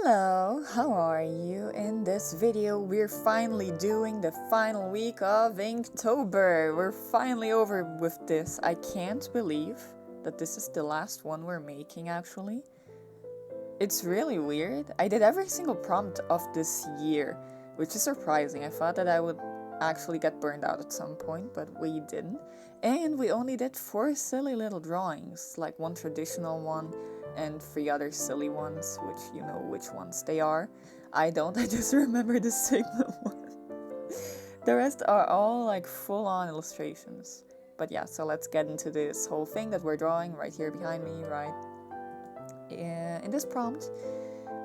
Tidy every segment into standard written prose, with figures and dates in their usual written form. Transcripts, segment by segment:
Hello, how are you? In this video, we're finally doing the final week of Inktober. We're finally over with this. I can't believe that this is the last one we're making, actually. It's really weird. I did every single prompt of this year, which is surprising. I thought that I would actually get burned out at some point, but we didn't. And we only did 4 silly little drawings, like one traditional one and 3 other silly ones, which you know which ones they are. I don't, I just remember the Sigma one. The rest are all like full-on illustrations. But yeah, so let's get into this whole thing that we're drawing right here behind me, right? In this prompt,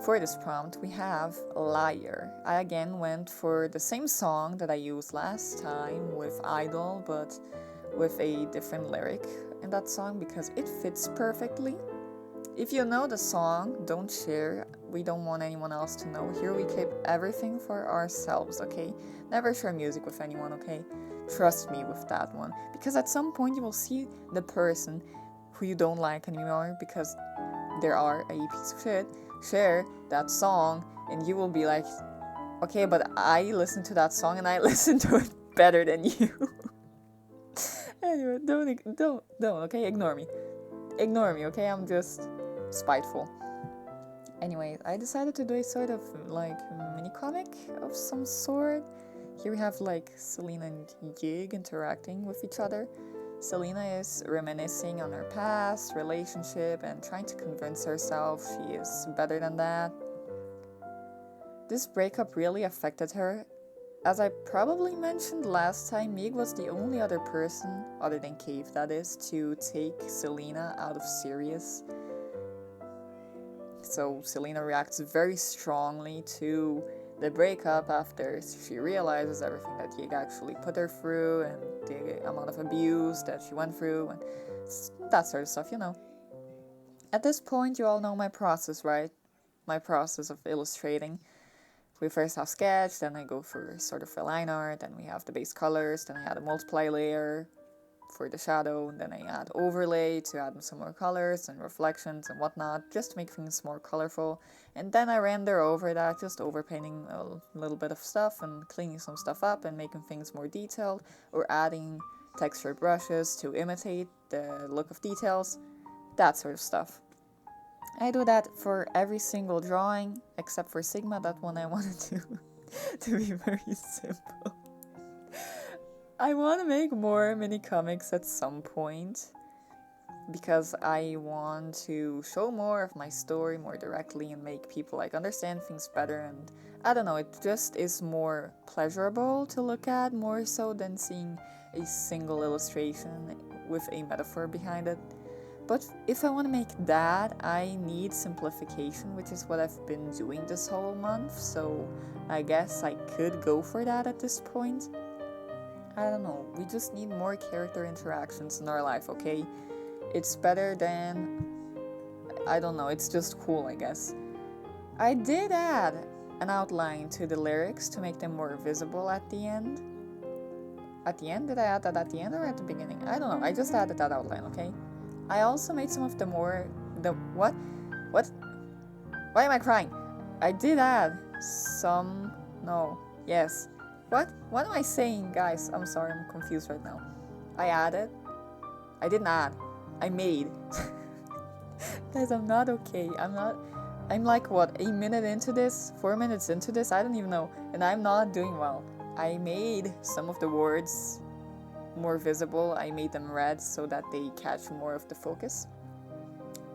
for this prompt, we have Liar. I again went for the same song that I used last time with Idol, but with a different lyric in that song because it fits perfectly. If you know the song, don't share. We don't want anyone else to know. Here we keep everything for ourselves, okay? Never share music with anyone, okay? Trust me with that one. Because at some point you will see the person who you don't like anymore because they are a piece of shit, share that song, and you will be like, okay, but I listened to that song and I listened to it better than you. Anyway, don't, okay? Ignore me, okay? I'm just spiteful. Anyway, I decided to do a sort of like mini comic of some sort. Here we have like Selena and Yig interacting with each other. Selena is reminiscing on her past relationship and trying to convince herself she is better than that. This breakup really affected her. As I probably mentioned last time, Mig was the only other person, other than Cave that is, to take Selena out of Sirius. So Selena reacts very strongly to the breakup after she realizes everything that Yig actually put her through and the amount of abuse that she went through and that sort of stuff, you know. At this point, you all know my process, right? My process of illustrating. We first have sketch, then I go for sort of a line art, then we have the base colors, then I add a multiply layer for the shadow, and then I add overlay to add some more colors and reflections and whatnot, just to make things more colorful. And then I render over that, just overpainting a little bit of stuff and cleaning some stuff up and making things more detailed, or adding texture brushes to imitate the look of details, that sort of stuff. I do that for every single drawing, except for Sigma. That one I wanted to be very simple. I want to make more mini comics at some point because I want to show more of my story more directly and make people like understand things better, and I don't know, it just is more pleasurable to look at more so than seeing a single illustration with a metaphor behind it. But if I want to make that, I need simplification, which is what I've been doing this whole month, so I guess I could go for that at this point. I don't know, we just need more character interactions in our life, okay? It's better than, I don't know, it's just cool, I guess. I did add an outline to the lyrics to make them more visible at the end. At the end? Did I add that at the end or at the beginning? I don't know, I just added that outline, okay? I also made some of what? Why am I crying? I did add some, yes. What am I saying, guys? I'm sorry, I'm confused right now. I didn't add. I made. Guys, I'm not okay. I'm like, what, 4 minutes into this? I don't even know. And I'm not doing well. I made some of the words more visible. I made them red so that they catch more of the focus.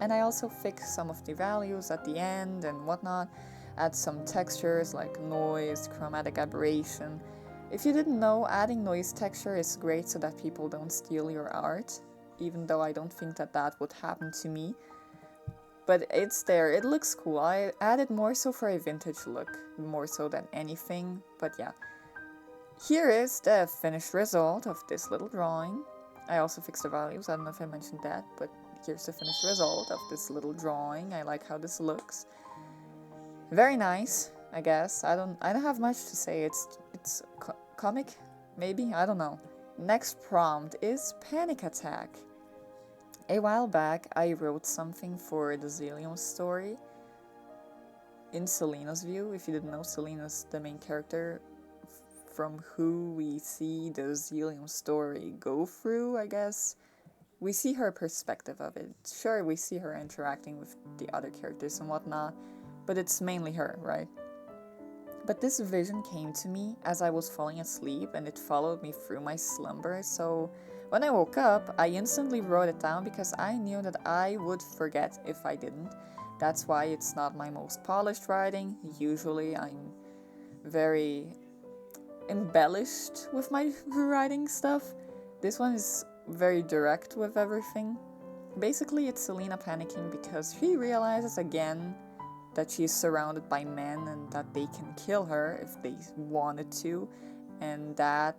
And I also fixed some of the values at the end and whatnot. Add some textures like noise, chromatic aberration. If you didn't know, adding noise texture is great so that people don't steal your art, even though I don't think that would happen to me. But it's there, it looks cool. I added more so for a vintage look, more so than anything, but yeah. Here is the finished result of this little drawing. I also fixed the values, I don't know if I mentioned that, but here's the finished result of this little drawing. I like how this looks. Very nice, I guess. I don't have much to say. It's comic, maybe? I don't know. Next prompt is Panic Attack. A while back, I wrote something for the Zillion story. in Selena's view, if you didn't know, Selena's the main character from who we see the Zelium story go through, I guess. We see her perspective of it. Sure, we see her interacting with the other characters and whatnot, but it's mainly her, right? But this vision came to me as I was falling asleep, and it followed me through my slumber, so when I woke up, I instantly wrote it down because I knew that I would forget if I didn't. That's why it's not my most polished writing. Usually I'm very embellished with my writing stuff. This one is very direct with everything. Basically, it's Selena panicking because she realizes again that she's surrounded by men and that they can kill her if they wanted to, and that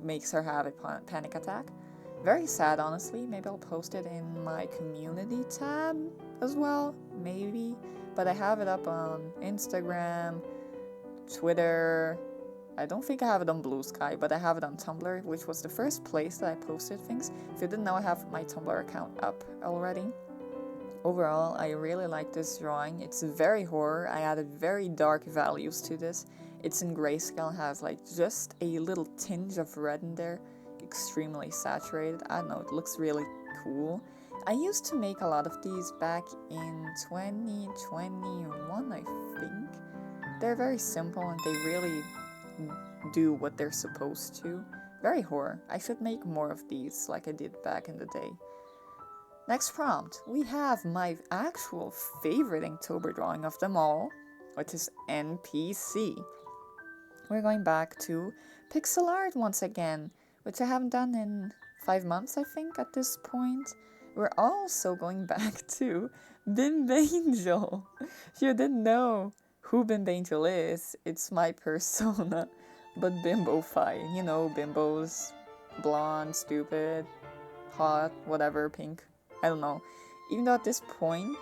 makes her have a panic attack. Very sad, honestly. Maybe I'll post it in my community tab as well, maybe. But I have it up on Instagram, Twitter. I don't think I have it on Blue Sky, but I have it on Tumblr, which was the first place that I posted things. If you didn't know, I have my Tumblr account up already. Overall, I really like this drawing. It's very horror. I added very dark values to this. It's in grayscale, has like just a little tinge of red in there. Extremely saturated. I don't know, it looks really cool. I used to make a lot of these back in 2021, I think. They're very simple and they really do what they're supposed to. Very horror. I should make more of these like I did back in the day. Next prompt, we have my actual favorite Inktober drawing of them all, which is NPC. We're going back to pixel art once again, which I haven't done in 5 months, I think, at this point. We're also going back to Bimbangel. If you didn't know who Bimbangel is, it's my persona, but Bimbo-fi. You know, bimbos, blonde, stupid, hot, whatever, pink. I don't know. Even though at this point,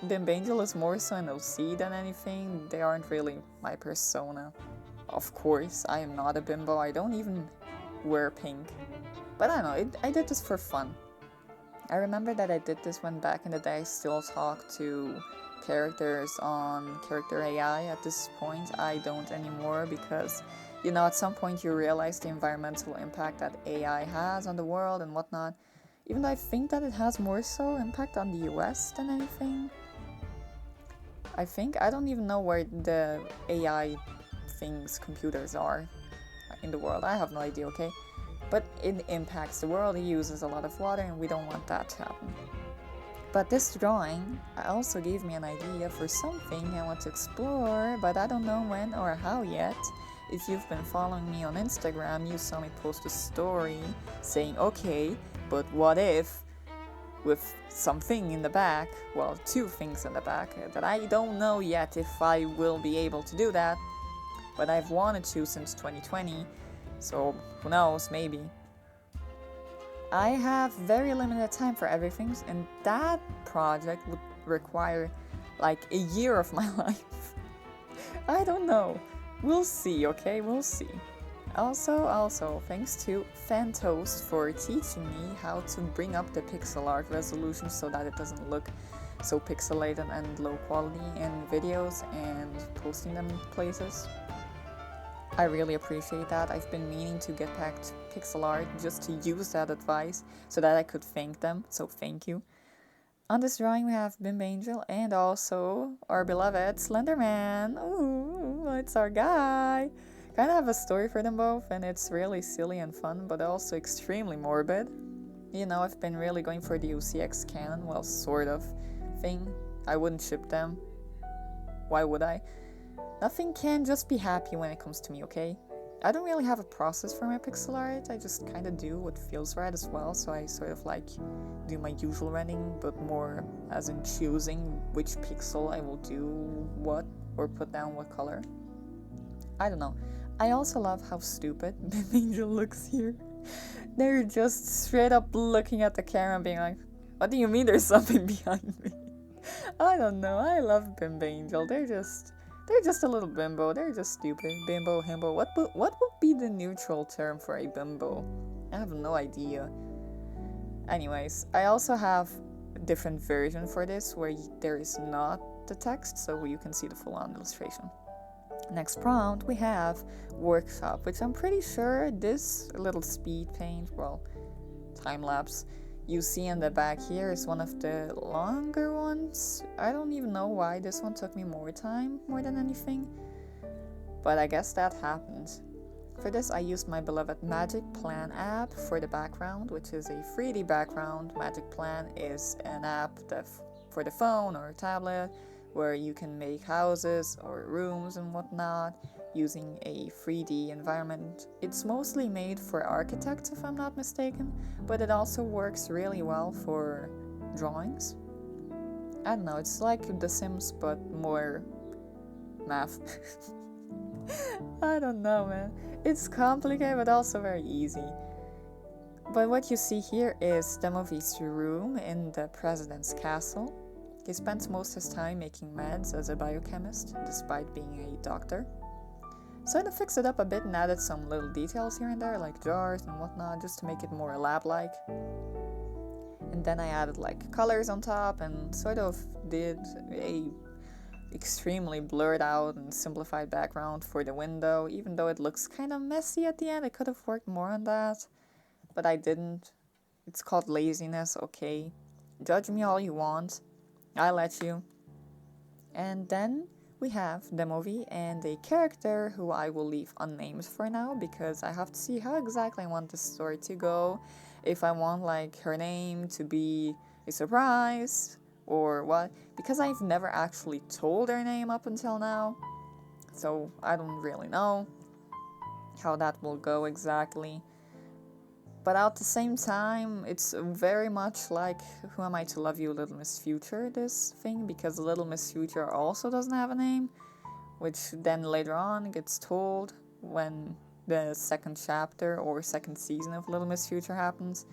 Bimbangel is more so an OC than anything, they aren't really my persona. Of course, I am not a bimbo. I don't even wear pink. But I don't know, I did this for fun. I remember that I did this when back in the day I still talked to characters on Character AI. At this point, I don't anymore because, you know, at some point you realize the environmental impact that AI has on the world and whatnot. Even though I think that it has more so impact on the US than anything. I don't even know where the AI things, computers are in the world. I have no idea, okay? But it impacts the world, it uses a lot of water, and we don't want that to happen. But this drawing also gave me an idea for something I want to explore, but I don't know when or how yet. If you've been following me on Instagram, you saw me post a story saying, okay, but what if, with something in the back, well, 2 things in the back, that I don't know yet if I will be able to do that, but I've wanted to since 2020, so who knows, maybe. I have very limited time for everything, and that project would require like a year of my life. I don't know. We'll see, okay? We'll see. Also, thanks to Fantoast for teaching me how to bring up the pixel art resolution so that it doesn't look so pixelated and low quality in videos and posting them places. I really appreciate that. I've been meaning to get back to pixel art just to use that advice so that I could thank them, so thank you. On this drawing we have Bimbangel and also our beloved Slenderman. Ooh, it's our guy. Kind of have a story for them both, and it's really silly and fun, but also extremely morbid. You know, I've been really going for the UCX canon, well, sort of thing. I wouldn't ship them. Why would I? Nothing can just be happy when it comes to me, okay? I don't really have a process for my pixel art, I just kind of do what feels right as well, so I sort of like do my usual rendering, but more as in choosing which pixel I will do what, or put down what color. I don't know. I also love how stupid Bimbangel looks here. They're just straight up looking at the camera and being like, what do you mean there's something behind me? I don't know, I love Bimbangel, they're just a little bimbo, they're just stupid. Bimbo, himbo, what would be the neutral term for a bimbo? I have no idea. Anyways, I also have a different version for this where there is not the text so you can see the full-on illustration. Next prompt, we have workshop, which I'm pretty sure this little speed paint, well, time-lapse, you see in the back here is one of the longer ones. I don't even know why this one took me more time, more than anything, but I guess that happens. For this, I used my beloved Magic Plan app for the background, which is a 3D background. Magic Plan is an app for the phone or tablet where you can make houses or rooms and whatnot using a 3D environment. It's mostly made for architects, if I'm not mistaken, but it also works really well for drawings. I don't know, it's like The Sims, but more math. I don't know, man. It's complicated, but also very easy. But what you see here is Davinci's room in the president's castle. He spends most of his time making meds as a biochemist, despite being a doctor. So I fixed it up a bit and added some little details here and there, like jars and whatnot, just to make it more lab-like. And then I added like colors on top and sort of did a extremely blurred out and simplified background for the window. Even though it looks kind of messy at the end, I could have worked more on that, but I didn't. It's called laziness, okay? Judge me all you want. I let you. And then we have the movie and a character who I will leave unnamed for now because I have to see how exactly I want the story to go. If I want like her name to be a surprise or what, because I've never actually told her name up until now, so I don't really know how that will go exactly. But at the same time, it's very much like Who Am I to Love You, Little Miss Future, this thing, because Little Miss Future also doesn't have a name, which then later on gets told when the second chapter or second season of Little Miss Future happens.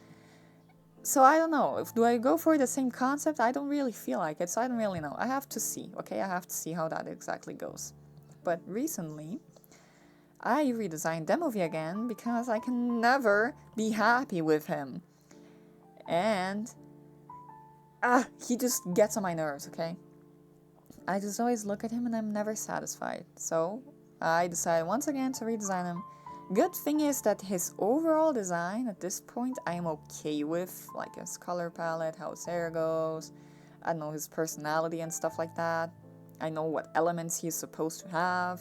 So I don't know, do I go for the same concept? I don't really feel like it, so I don't really know. I have to see, okay? I have to see how that exactly goes. But recently, I redesigned the movie again because I can never be happy with him. And he just gets on my nerves, okay? I just always look at him and I'm never satisfied. So I decided once again to redesign him. Good thing is that his overall design at this point I am okay with, like his color palette, how his hair goes, I know his personality and stuff like that. I know what elements he's supposed to have.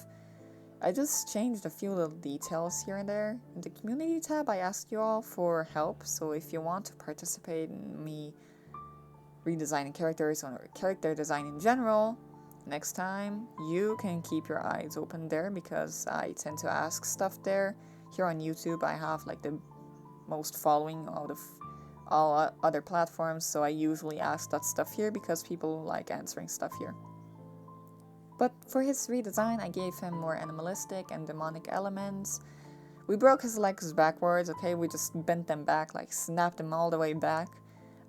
I just changed a few little details here and there. In the community tab I asked you all for help, so if you want to participate in me redesigning characters or character design in general, next time, you can keep your eyes open there because I tend to ask stuff there. Here on YouTube, I have like the most following out of all other platforms, so I usually ask that stuff here because people like answering stuff here. But for his redesign, I gave him more animalistic and demonic elements. We broke his legs backwards, okay? We just bent them back, like snapped them all the way back.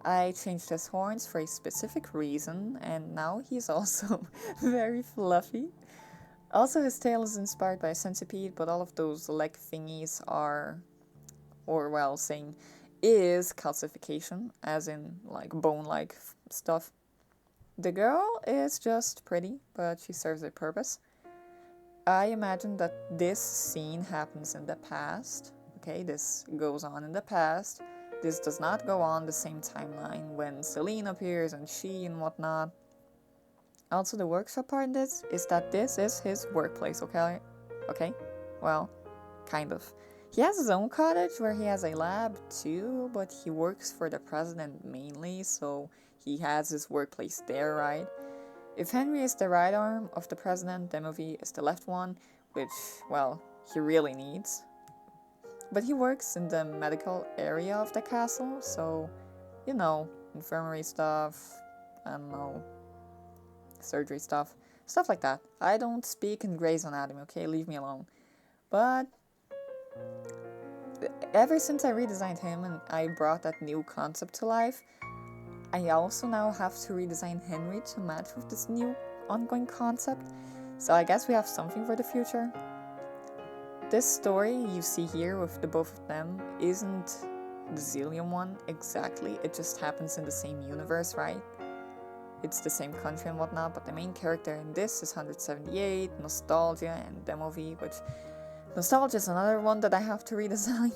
I changed his horns for a specific reason, and now he's also very fluffy. Also, his tail is inspired by a centipede, but all of those leg thingies are, or well, saying is calcification, as in like bone-like stuff. The girl is just pretty, but she serves a purpose. I imagine that this scene happens in the past. Okay, this goes on in the past. This does not go on the same timeline when Celine appears and she and whatnot. Also, the workshop part of this is that this is his workplace, okay? Okay? Well, kind of. He has his own cottage where he has a lab too, but he works for the president mainly, so he has his workplace there, right? If Henry is the right arm of the president, the movie is the left one, which, well, he really needs. But he works in the medical area of the castle, so, you know, infirmary stuff, I don't know, surgery stuff like that. I don't speak in Grey's Anatomy, okay? Leave me alone. But ever since I redesigned him and I brought that new concept to life, I also now have to redesign Henry to match with this new ongoing concept. So I guess we have something for the future. This story you see here with the both of them isn't the Zillion one exactly, it just happens in the same universe, right? it's the same country and whatnot, but the main character in this is 178, Nostalgia, and Demovie, which Nostalgia is another one that I have to redesign.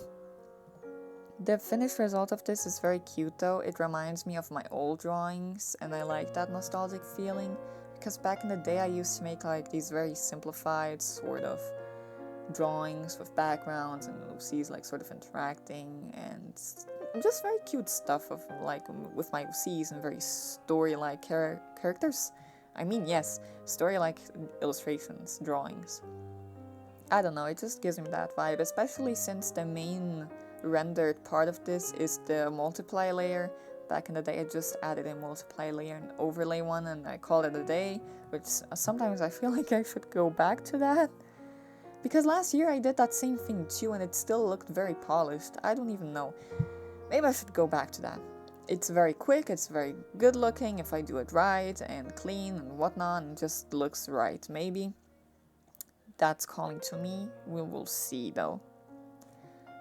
The finished result of this is very cute though. It reminds me of my old drawings, and I like that nostalgic feeling, because back in the day I used to make like these very simplified sort of drawings with backgrounds and Lucy's like sort of interacting, and just very cute stuff of like with my Lucy's and very story-like characters. I mean, yes, story-like illustrations, drawings. I don't know, it just gives me that vibe, especially since the main rendered part of this is the multiply layer. Back in the day I just added a multiply layer and overlay one, and I called it a day, which sometimes I feel like I should go back to that. Because last year I did that same thing too, and it still looked very polished. I don't even know. Maybe I should go back to that. It's very quick, it's very good looking if I do it right, and clean and whatnot, and just looks right. Maybe that's calling to me. We will see though.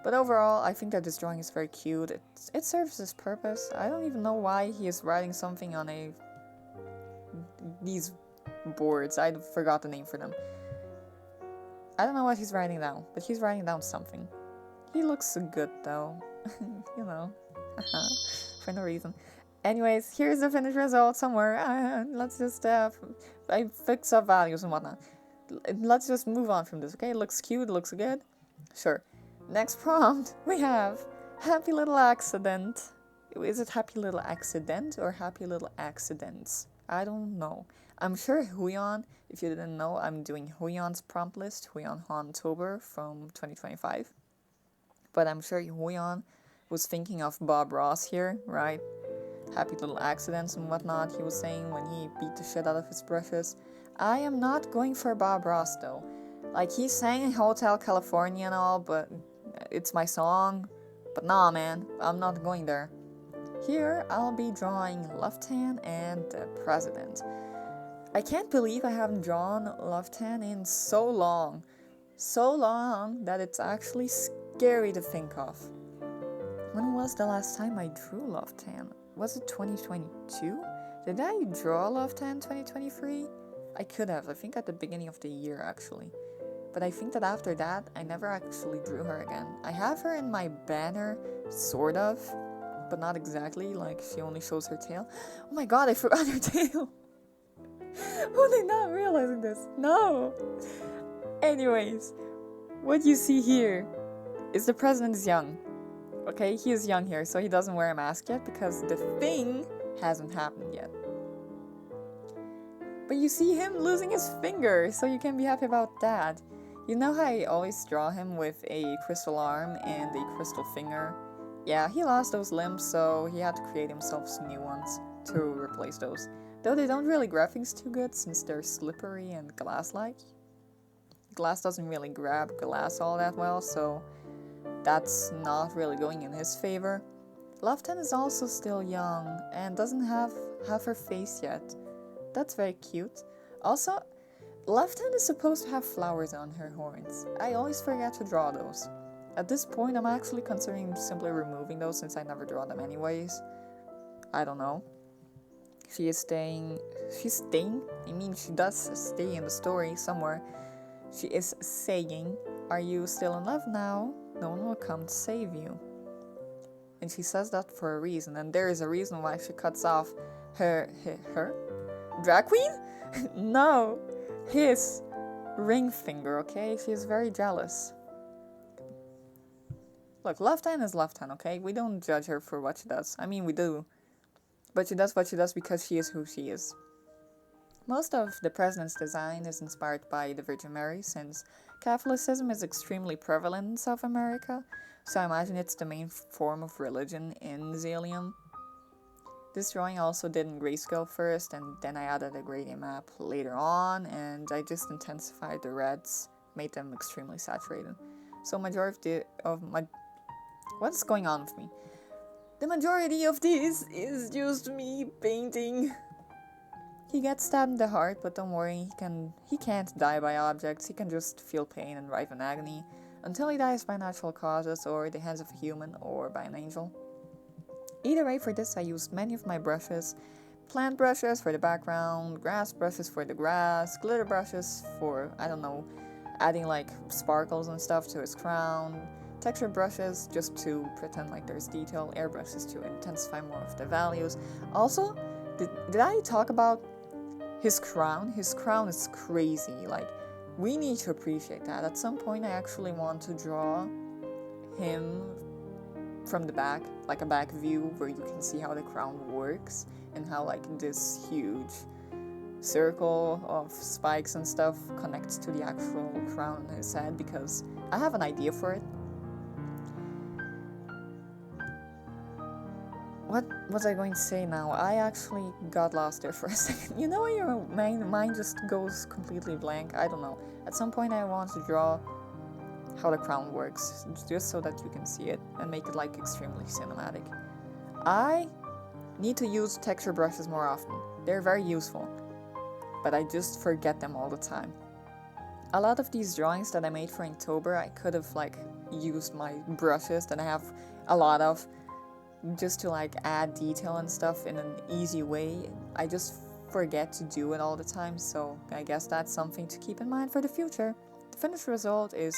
But overall, I think that this drawing is very cute. It serves its purpose. I don't even know why he is writing something on these boards. I forgot the name for them. I don't know what he's writing down, but he's writing down something. He looks good though, you know, for no reason. Anyways, here's the finished result somewhere. Let's just, I fix up values and whatnot. Let's just move on from this, okay? It looks cute, looks good. Sure. Next prompt, we have Happy Little Accident. Is it Happy Little Accident or Happy Little Accidents? I don't know. I'm sure Huion, if you didn't know, I'm doing Huion's prompt list, Huion Inktober from 2025. But I'm sure Huion was thinking of Bob Ross here, right? Happy Little Accidents and whatnot, he was saying when he beat the shit out of his brushes. I am not going for Bob Ross though. Like, he sang Hotel California and all, but it's my song. But nah, man, I'm not going there. Here, I'll be drawing Luftan and the President. I can't believe I haven't drawn Luftan in so long. So long that it's actually scary to think of. When was the last time I drew Luftan? Was it 2022? Did I draw Luftan 2023? I could have. I think at the beginning of the year, actually. But I think that after that, I never actually drew her again. I have her in my banner, sort of, but not exactly, like she only shows her tail. Oh my god, I forgot her tail! Who did not realizing this? No! Anyways, what you see here is the president is young. Okay, he is young here, so he doesn't wear a mask yet because the thing hasn't happened yet. But you see him losing his finger, so you can be happy about that. You know how I always draw him with a crystal arm and a crystal finger? Yeah, he lost those limbs, so he had to create himself some new ones to replace those. Though they don't really grab things too good since they're slippery and glass-like. Glass doesn't really grab glass all that well, so that's not really going in his favor. Luftan is also still young and doesn't have her face yet. That's very cute. Also, Luftan is supposed to have flowers on her horns. I always forget to draw those. At this point, I'm actually considering simply removing those since I never draw them anyways. I don't know. She's staying? I mean, she does stay in the story somewhere. She is saying, "Are you still in love now? No one will come to save you." And she says that for a reason, and there is a reason why she cuts off her drag queen? No, his ring finger, okay? She is very jealous. Look, Luftan is Luftan, okay? We don't judge her for what she does. I mean, we do. But she does what she does because she is who she is. Most of the president's design is inspired by the Virgin Mary, since Catholicism is extremely prevalent in South America, so I imagine it's the main form of religion in Zelium. This drawing also did in grayscale first, and then I added a gradient map later on, and I just intensified the reds, made them extremely saturated. So majority of my... What's going on with me? The majority of this is just me painting. He gets stabbed in the heart, but don't worry, he can't die by objects, he can just feel pain and writhe in agony, until he dies by natural causes, or the hands of a human, or by an angel. Either way, for this I used many of my brushes, plant brushes for the background, grass brushes for the grass, glitter brushes for, I don't know, adding like sparkles and stuff to his crown, texture brushes just to pretend like there's detail, airbrushes to intensify more of the values. Also, did I talk about his crown? His crown is crazy. Like, we need to appreciate that. At some point, I actually want to draw him from the back, like a back view where you can see how the crown works and how like this huge circle of spikes and stuff connects to the actual crown on his head, because I have an idea for it. What was I going to say now? I actually got lost there for a second. You know when your mind just goes completely blank? I don't know. At some point I want to draw how the crown works, just so that you can see it and make it like extremely cinematic. I need to use texture brushes more often. They're very useful, but I just forget them all the time. A lot of these drawings that I made for Inktober, I could have like used my brushes that I have a lot of, just to like add detail and stuff in an easy way. I just forget to do it all the time, so I guess that's something to keep in mind for the future. The finished result is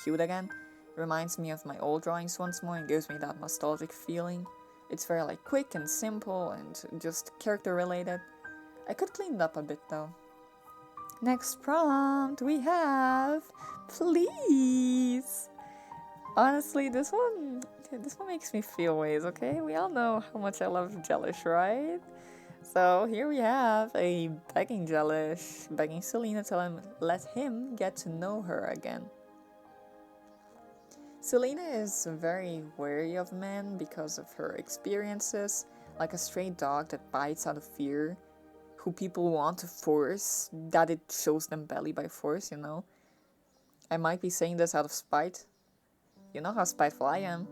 cute again. It reminds me of my old drawings once more and gives me that nostalgic feeling. It's very like quick and simple and just character related. I could clean it up a bit though. Next prompt we have please. Honestly, this one makes me feel ways, okay? We all know how much I love Jellish, right? So here we have a begging Jellish, begging Selena to let him get to know her again. Selena is very wary of men because of her experiences, like a stray dog that bites out of fear, who people want to force, that it shows them belly by force, you know? I might be saying this out of spite. You know how spiteful I am.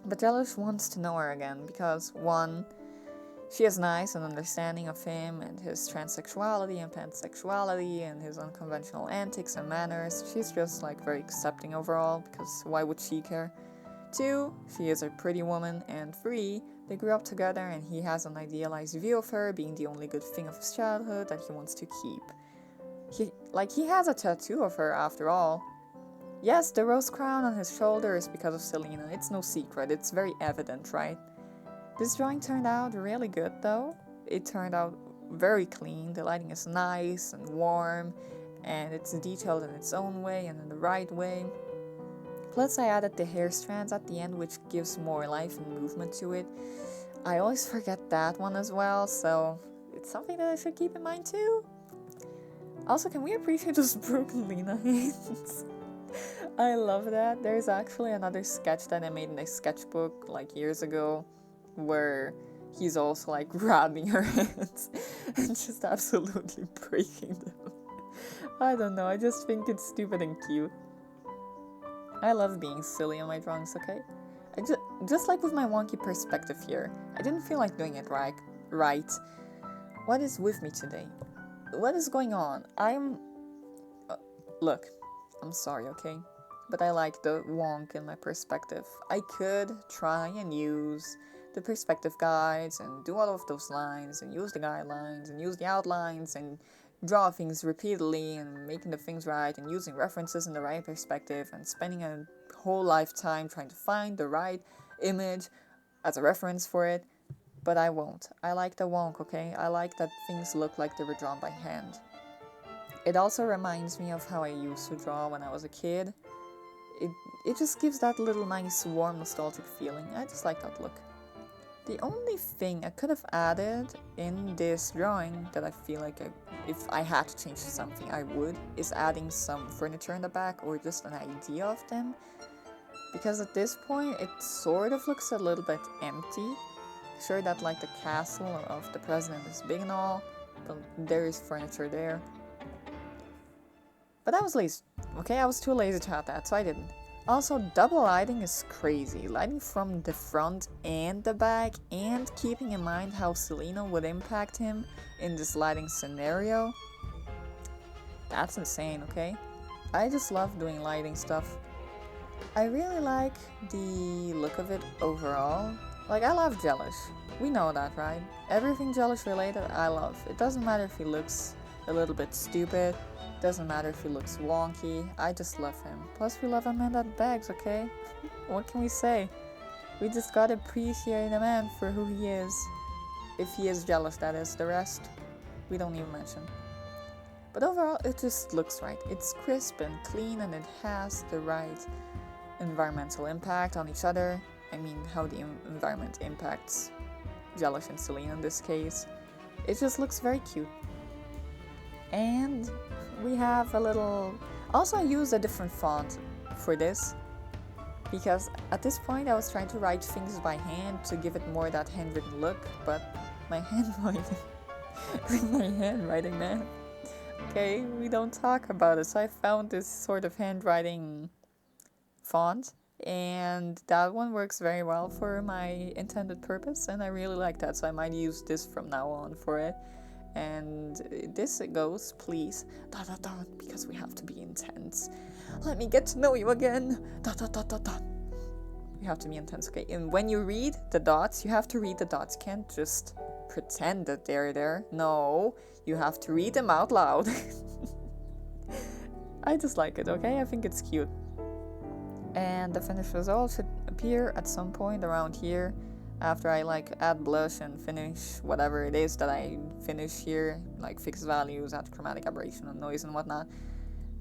But Jellish wants to know her again because, one, she is nice and understanding of him and his transsexuality and pansexuality and his unconventional antics and manners. She's just like very accepting overall, because why would she care? Two, she is a pretty woman. And three, they grew up together and he has an idealized view of her being the only good thing of his childhood that he wants to keep. He has a tattoo of her after all. Yes, the rose crown on his shoulder is because of Selena. It's no secret. It's very evident, right? This drawing turned out really good, though. It turned out very clean. The lighting is nice and warm, and it's detailed in its own way and in the right way. Plus, I added the hair strands at the end, which gives more life and movement to it. I always forget that one as well, so it's something that I should keep in mind too. Also, can we appreciate those broken Lena hands? I love that. There's actually another sketch that I made in a sketchbook like years ago where he's also like grabbing her hands and just absolutely breaking them. I don't know, I just think it's stupid and cute. I love being silly on my drawings, okay? Just like with my wonky perspective here, I didn't feel like doing it right. What is with me today? What is going on? Look, I'm sorry, okay? But I like the wonk in my perspective. I could try and use the perspective guides and do all of those lines and use the guidelines and use the outlines and draw things repeatedly and making the things right and using references in the right perspective and spending a whole lifetime trying to find the right image as a reference for it. But I won't. I like the wonk, okay? I like that things look like they were drawn by hand. It also reminds me of how I used to draw when I was a kid. It just gives that little nice, warm, nostalgic feeling. I just like that look. The only thing I could have added in this drawing that I feel like if I had to change something I would, is adding some furniture in the back or just an idea of them. Because at this point it sort of looks a little bit empty. Sure that like the castle of the president is big and all, but there is furniture there. But I was lazy, okay? I was too lazy to have that, so I didn't. Also, double lighting is crazy. Lighting from the front and the back, and keeping in mind how Selena would impact him in this lighting scenario. That's insane, okay? I just love doing lighting stuff. I really like the look of it overall. Like, I love Jellish. We know that, right? Everything Jellish related, I love. It doesn't matter if he looks a little bit stupid. Doesn't matter if he looks wonky. I just love him. Plus, we love a man that begs, okay? What can we say? We just gotta appreciate a man for who he is. If he is jealous, that is. The rest, we don't even mention. But overall, it just looks right. It's crisp and clean, and it has the right environmental impact on each other. I mean, how the environment impacts Jellish and Celine in this case. It just looks very cute. And we have a little... Also, I used a different font for this, because at this point I was trying to write things by hand to give it more that handwritten look, but my handwriting, man. Okay, we don't talk about it. So I found this sort of handwriting font, and that one works very well for my intended purpose, and I really like that, so I might use this from now on for it. And this it goes, please, ... because we have to be intense. Let me get to know you again. ... You have to be intense, okay? And when you read the dots, you have to read the dots. You can't just pretend that they're there. No, you have to read them out loud. I just like it, okay? I think it's cute. And the finished result should appear at some point around here, after I like add blush and finish whatever it is that I finish here, like fix values, add chromatic aberration and noise and whatnot.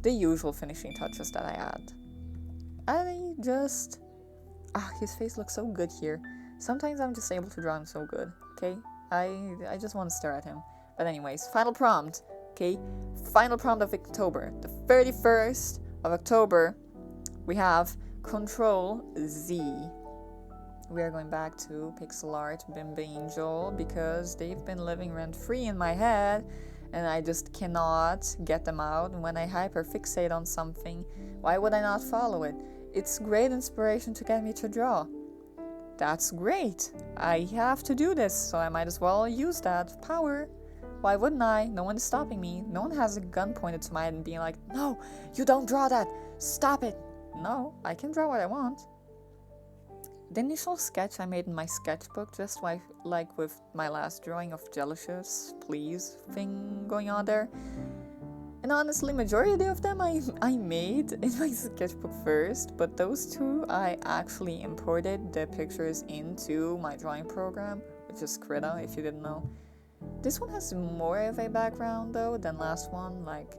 The usual finishing touches that I add. I just... his face looks so good here. Sometimes I'm just able to draw him so good, okay? I just want to stare at him. But anyways, final prompt, okay? Final prompt of Inktober. The 31st of October, we have Control Z. We are going back to pixel art Bimbangel because they've been living rent-free in my head and I just cannot get them out. And when I hyperfixate on something, why would I not follow it? It's great inspiration to get me to draw. That's great. I have to do this, so I might as well use that power. Why wouldn't I? No one is stopping me. No one has a gun pointed to my head and being like, no, you don't draw that. Stop it. No, I can draw what I want. The initial sketch I made in my sketchbook, just like with my last drawing of Jellicious's Please thing going on there. And honestly, majority of them I made in my sketchbook first, but those two I actually imported the pictures into my drawing program, which is Krita, if you didn't know. This one has more of a background though than last one. Like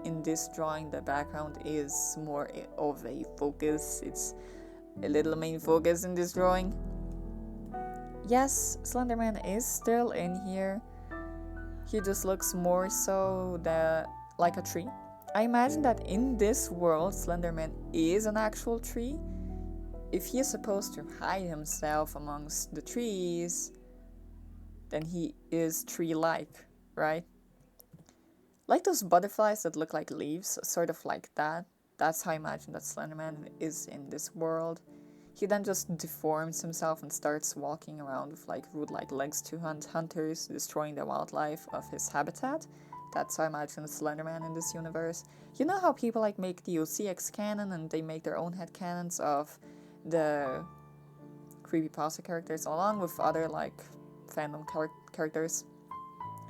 in this drawing, the background is more of a focus. It's a little main focus in this drawing. Yes, Slenderman is still in here. He just looks more so like a tree. I imagine that in this world, Slenderman is an actual tree. If he is supposed to hide himself amongst the trees, then he is tree-like, right? Like those butterflies that look like leaves, sort of like that. That's how I imagine that Slenderman is in this world. He then just deforms himself and starts walking around with like root-like legs to hunt hunters, destroying the wildlife of his habitat. That's how I imagine Slenderman in this universe. You know how people like make the OCX canon and they make their own headcanons of the creepypasta characters along with other like fandom characters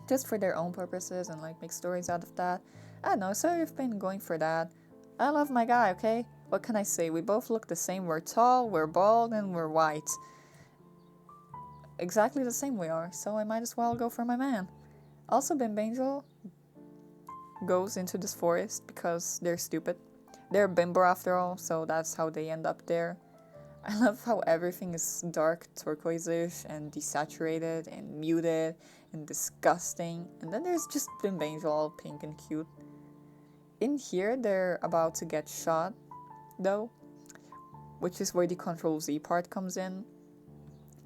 just for their own purposes and like make stories out of that. I don't know, so you've been going for that. I love my guy, okay? What can I say? We both look the same. We're tall, we're bald, and we're white. Exactly the same we are, so I might as well go for my man. Also, Bimbangel goes into this forest because they're stupid. They're bimbo after all, so that's how they end up there. I love how everything is dark turquoise-ish and desaturated and muted and disgusting. And then there's just Bimbangel all pink and cute. In here, they're about to get shot, though, which is where the Control Z part comes in.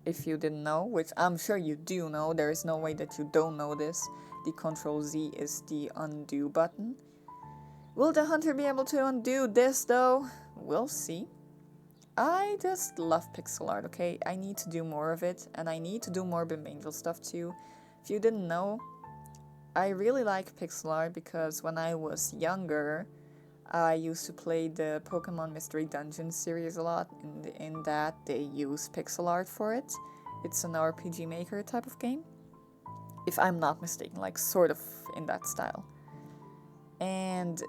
If you didn't know, which I'm sure you do know, there is no way that you don't know this. The Control Z is the undo button. Will the hunter be able to undo this, though? We'll see. I just love pixel art, okay? I need to do more of it, and I need to do more Bimbangel stuff too. If you didn't know, I really like pixel art because when I was younger, I used to play the Pokemon Mystery Dungeon series a lot. In that, they use pixel art for it. It's an RPG Maker type of game, if I'm not mistaken, like sort of in that style. And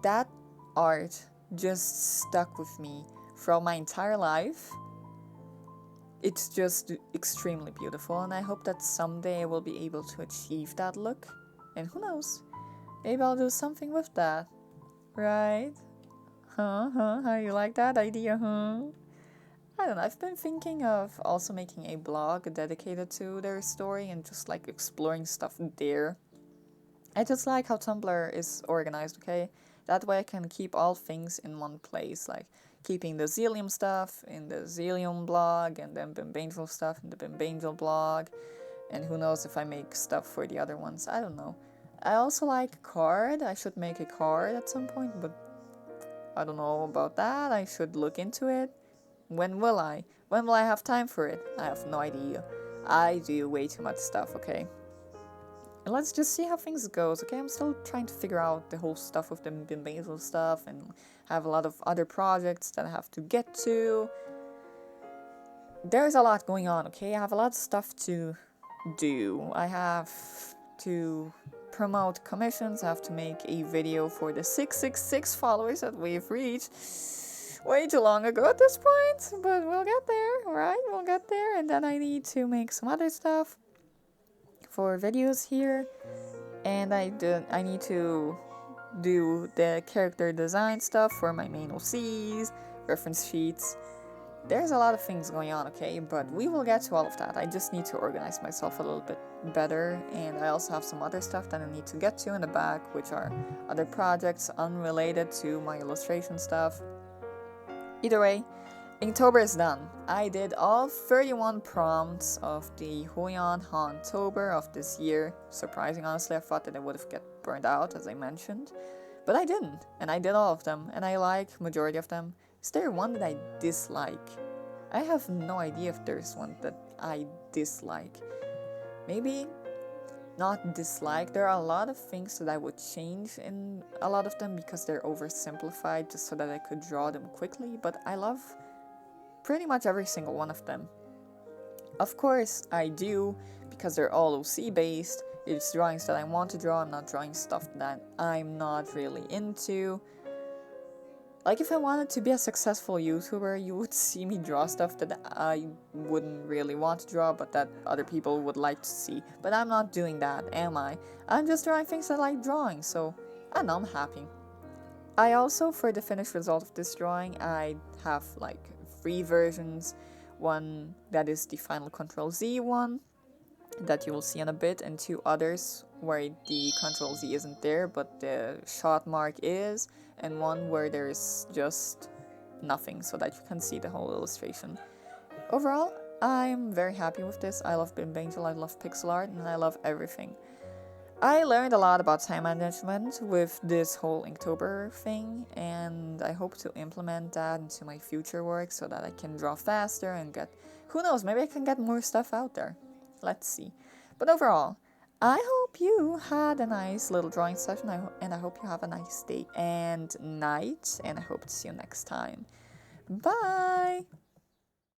that art just stuck with me throughout my entire life. It's just extremely beautiful, and I hope that someday I will be able to achieve that look. And who knows, maybe I'll do something with that, right? How you like that idea, huh? I don't know, I've been thinking of also making a blog dedicated to their story and just like exploring stuff there. I just like how Tumblr is organized, okay? That way I can keep all things in one place, like keeping the Zelium stuff in the Zelium blog, and then Bimbangel stuff in the Bimbangel blog, and who knows if I make stuff for the other ones, I don't know. I also like card, I should make a card at some point, but I don't know about that, I should look into it. When will I? When will I have time for it? I have no idea. I do way too much stuff, okay? And let's just see how things goes, okay? I'm still trying to figure out the whole stuff with the Bimbangel stuff, and have a lot of other projects that I have to get to. There's a lot going on, okay? I have a lot of stuff to do. I have to promote commissions, I have to make a video for the 666 followers that we've reached way too long ago at this point, but we'll get there, right? We'll get there, and then I need to make some other stuff for videos here, and I need to do the character design stuff for my main OCs, reference sheets. There's a lot of things going on, okay, but we will get to all of that. I just need to organize myself a little bit better, and I also have some other stuff that I need to get to in the back, which are other projects unrelated to my illustration stuff. Either way, Inktober is done. I did all 31 prompts of the Huion Inktober of this year. Surprising, honestly, I thought that I would have get burned out, as I mentioned. But I didn't, and I did all of them, and I like majority of them. Is there one that I dislike? I have no idea if there's one that I dislike. Maybe not dislike. There are a lot of things that I would change in a lot of them because they're oversimplified just so that I could draw them quickly, but I love pretty much every single one of them. Of course, I do, because they're all OC based. It's drawings that I want to draw. I'm not drawing stuff that I'm not really into. Like, if I wanted to be a successful YouTuber, you would see me draw stuff that I wouldn't really want to draw, but that other people would like to see. But I'm not doing that, am I? I'm just drawing things I like drawing, so I know, I'm happy. I also, for the finished result of this drawing, I have like 3 versions. One that is the final Ctrl-Z one, that you will see in a bit, and 2 others where the Ctrl-Z isn't there, but the shot mark is, and one where there's just nothing, so that you can see the whole illustration. Overall, I'm very happy with this. I love Bimbangel, I love pixel art, and I love everything. I learned a lot about time management with this whole Inktober thing, and I hope to implement that into my future work so that I can draw faster and get, who knows, maybe I can get more stuff out there. Let's see. But overall, I hope you had a nice little drawing session, and I hope you have a nice day and night, and I hope to see you next time. Bye!